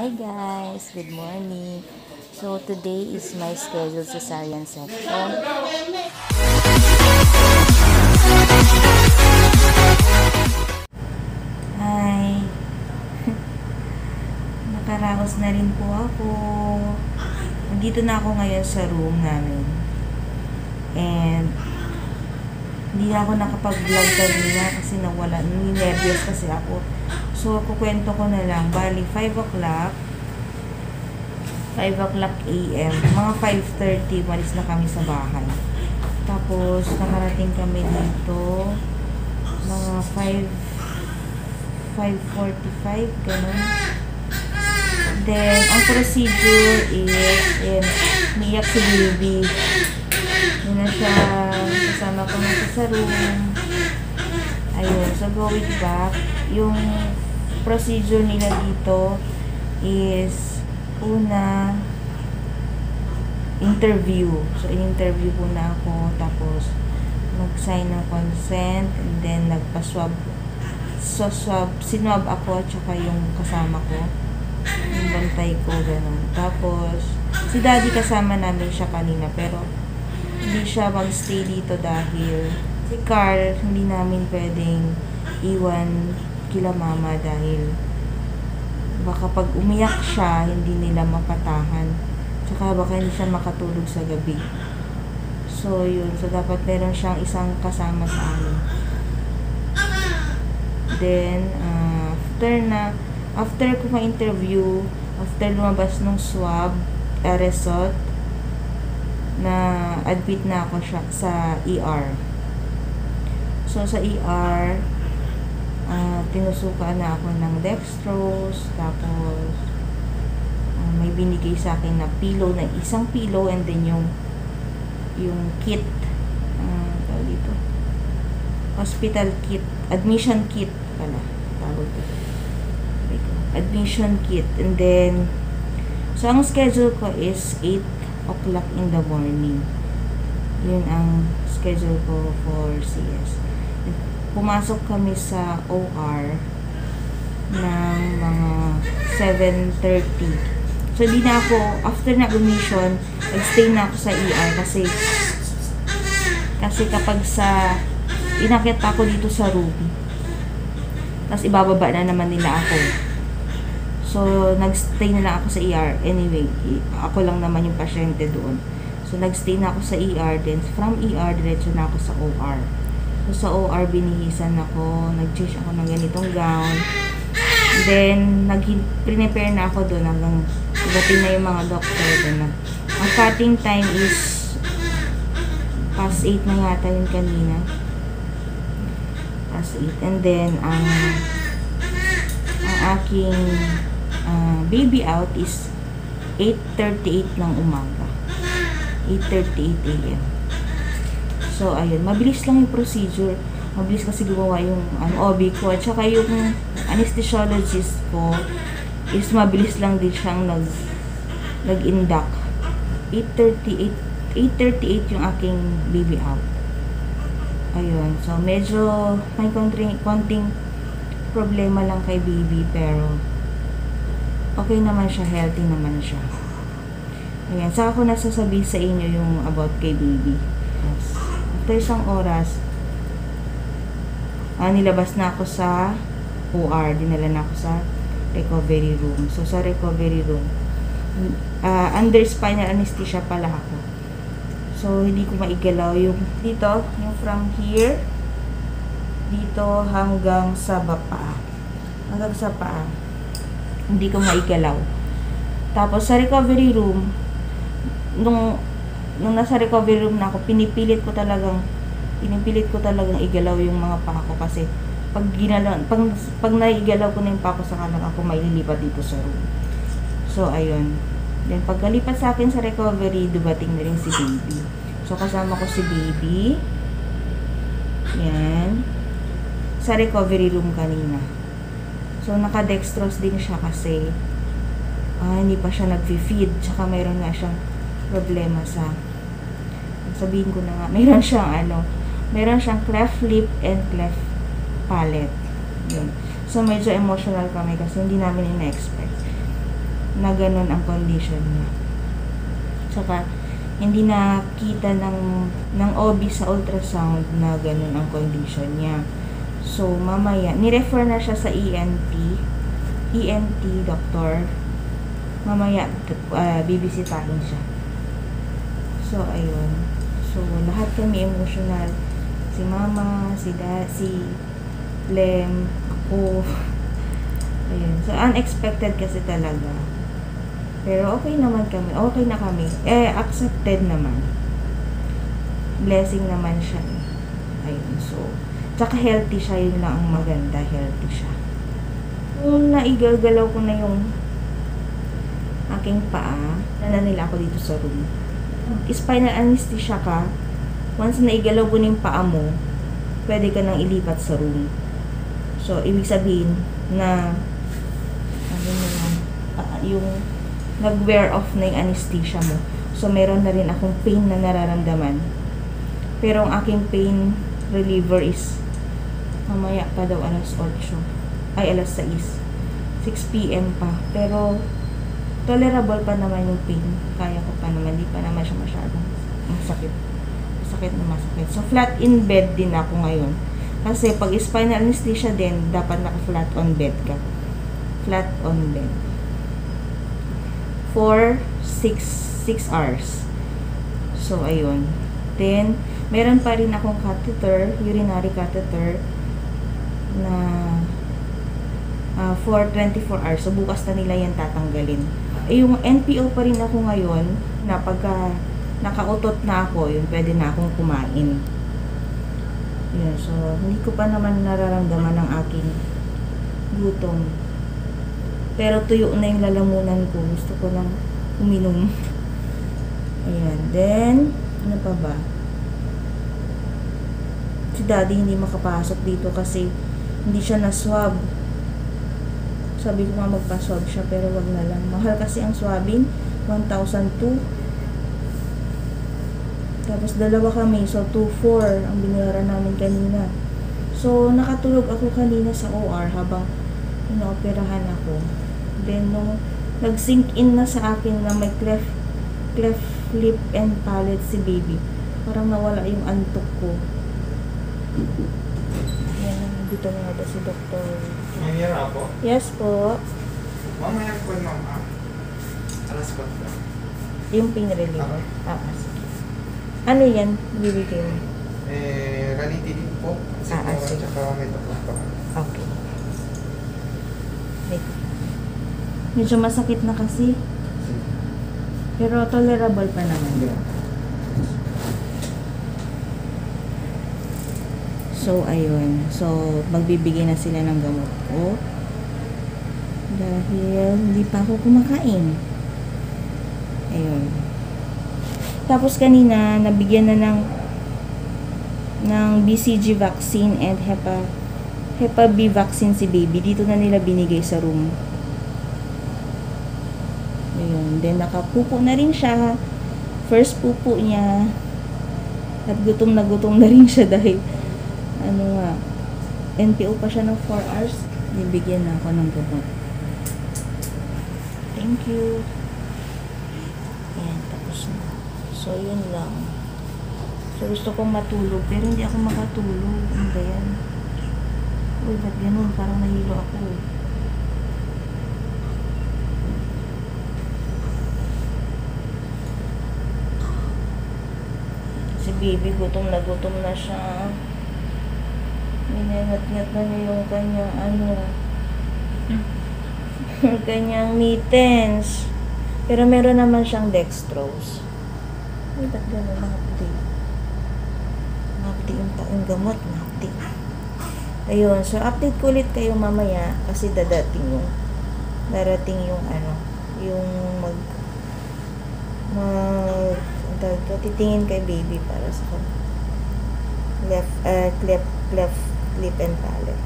Hi guys, good morning. So today is my scheduled cesarean section. Hi. Nakaraos na rin po ako. Nandito na ako ngayon sa room namin. And hindi na ako nakapag-vlog kanina kasi nawala. Nervous kasi ako. So, kukwento ko na lang. Bali, 5 o'clock a.m. Mga 5:30, malis na kami sa bahay. Tapos, nakarating kami dito. Mga 5:45, ganun. Then, ang procedure is, niyak si baby. Yun na siya, kasama ko na sa room. Ayun, so going back, yung procedure nila dito is, una, interview. So, in-interview po na ako, tapos, nag-sign ng consent, and then, nagpa-swab. So, sinwab ako, at saka yung kasama ko, yung bantay ko, gano'n. Tapos, si daddy kasama namin siya kanina, pero, hindi siya mag-stay dito dahil si Carl, hindi namin pwedeng iwan kila mama dahil baka pag umiyak siya, hindi nila mapatahan. Tsaka baka hindi siya makatulog sa gabi. So, yun. So, dapat meron siyang isang kasama sa amin. Then, after ko ma-interview, after lumabas ng swab, result, na admit na ako siya sa ER. So, sa ER, tinusukan na ako ng dextrose, tapos, may binigay sa akin na pillow, na isang pillow, and then yung kit, tawag dito, hospital kit, admission kit pala, tawag dito. Admission kit, and then, so, ang schedule ko is 8 o'clock in the morning. Yun ang schedule ko for CS. Pumasok kami sa OR ng mga 7:30. So, di na ako, after na admission, nag-stay na ako sa ER kasi kapag inakit ako dito sa room, tapos ibababa na naman nila ako. So, nag-stay na lang ako sa ER. Anyway, ako lang naman yung pasyente doon. So, nag-stay na ako sa ER. Then, from ER, diretso na ako sa OR. So, sa OR, binihisan ako. Nag-change ako ng ganitong gown. Then, prepare na ako doon hanggang dating na yung mga doctor doon. Ang cutting time is past 8 na yata yun kanina. Past 8. And then, ang aking baby out is 8:38 ng umaga. 8:38 a.m. So, ayun. Mabilis lang yung procedure. Mabilis kasi gumawa yung OB ko. At saka yung anesthesiologist ko is mabilis lang din siyang nag-induct. 8:38 yung aking baby out. Ayun. So, medyo may konting problema lang kay baby, pero okay naman siya, healthy naman siya. Ayan, saka ko nasasabihin sa inyo yung about kay baby. Yes. After isang oras, nilabas na ako sa OR, dinala na ako sa recovery room. So, sa recovery room, under spinal anesthesia pala ako. So, hindi ko maigalaw yung dito, yung from here, dito hanggang sa paa. Hanggang sa paa. Hindi ko maigalaw. Tapos, sa recovery room, nung nasa recovery room na ako, pinipilit ko talagang igalaw yung mga paa ko kasi pag naigalaw ko na yung paa ko, saka lang ako maililipat dito sa room. So, ayun. Then, pagkalipat sa akin sa recovery, dumating na rin si baby. So, kasama ko si baby. Yan. Sa recovery room kanina. So, naka-dextrose din siya kasi hindi pa siya nag-feed. Tsaka mayroon nga siyang problema sa, sabihin ko na nga, mayroon siyang cleft lip and cleft palate. Yun. So, medyo emotional kami kasi hindi namin ina-expect. na ganun ang condition niya. Saka, hindi nakita ng OB sa ultrasound na ganun ang condition niya. So, mamaya, nirefer na siya sa ENT doctor. Mamaya, bibisitahin siya. So, ayun. So, lahat kami emotional. Si mama, si Lem, ako. Ayun. So, unexpected kasi talaga. Pero okay naman kami. Okay na kami. Accepted naman. Blessing naman siya. Ayun. So, tsaka healthy siya. Yun lang ang maganda. Healthy siya. Kung naigagalaw ko na yung aking paa, nila ako dito sa room. Spinal anesthesia ka, once naigalaw mo na yung paa mo, pwede ka nang ilipat sa room. So, ibig sabihin na yung nag-wear off na yung anesthesia mo. So, meron na rin akong pain na nararamdaman. Pero ang aking pain reliever is mamaya pa daw alas 6 p.m. pa. Pero tolerable pa naman yung pain. Kaya ko pa naman. Di pa naman siya masyadong masakit. Masakit. So, flat in bed din ako ngayon. Kasi pag spinal anesthesia din, dapat naka-flat on bed ka. Flat on bed. For 6 hours. So, ayun. Then, meron pa rin akong catheter, urinary catheter, na for 24 hours. So, bukas na nila yan tatanggalin. Yung NPO pa rin ako ngayon, na pagka nakautot na ako, yun, pwede na akong kumain. Yun, so, hindi ko pa naman nararamdaman ang aking gutom. Pero tuyo na yung lalamunan ko. Gusto ko lang uminom. Ayan. Then, ano pa ba? Si daddy hindi makapasok dito kasi hindi siya na-swab. Sabi ko nga magpa-swab siya pero wag na lang. Mahal kasi ang swabin. 1,002. Tapos dalawa kami. So, 2,400 ang binayaran namin kanina. So, nakatulog ako kanina sa OR habang inooperahan ako. Then, nung nag-sink in na sa akin na may cleft lip and palate si baby, parang nawala yung antok ko. Yan, nandito na ito si Dr. Mahira po? Yes po. Mamaya po mama. Alas 4. Yung pain reliever. Sige. Ano yan? Bibigay mo? Ranitidine po. Sige. Tsaka metapon pa. Okay. Wait. Medyo masakit na kasi. Pero tolerable pa naman. So, ayun. So, magbibigay na sila ng gamot ko. Dahil hindi pa ako kumakain. Ayun. Tapos kanina, nabigyan na ng BCG vaccine and Hepa B vaccine si baby. Dito na nila binigay sa room. Ayun. Then, nakapupo na rin siya. First pupo niya. At gutom na rin siya dahil NPO pa siya ng 4 hours. Bibigyan na ako ng gamot. Thank you. Ayan, tapos na. So, yun lang. So, gusto kong matulog, pero hindi ako makatulog. Ano ba yan? Uy, ba't ganun? Parang nahilo ako. Si baby, gutom na siya. Minengat-ngat na niya yung kanyang kanyang mittens. Pero meron naman siyang dextrose. Ay, ba't gano'n? Nakapti. Nakapti yung gamot. Nakapti. Ayun. So, update ko ulit kayo mamaya kasi darating yung titingin kay baby para sa cleft lip and palate.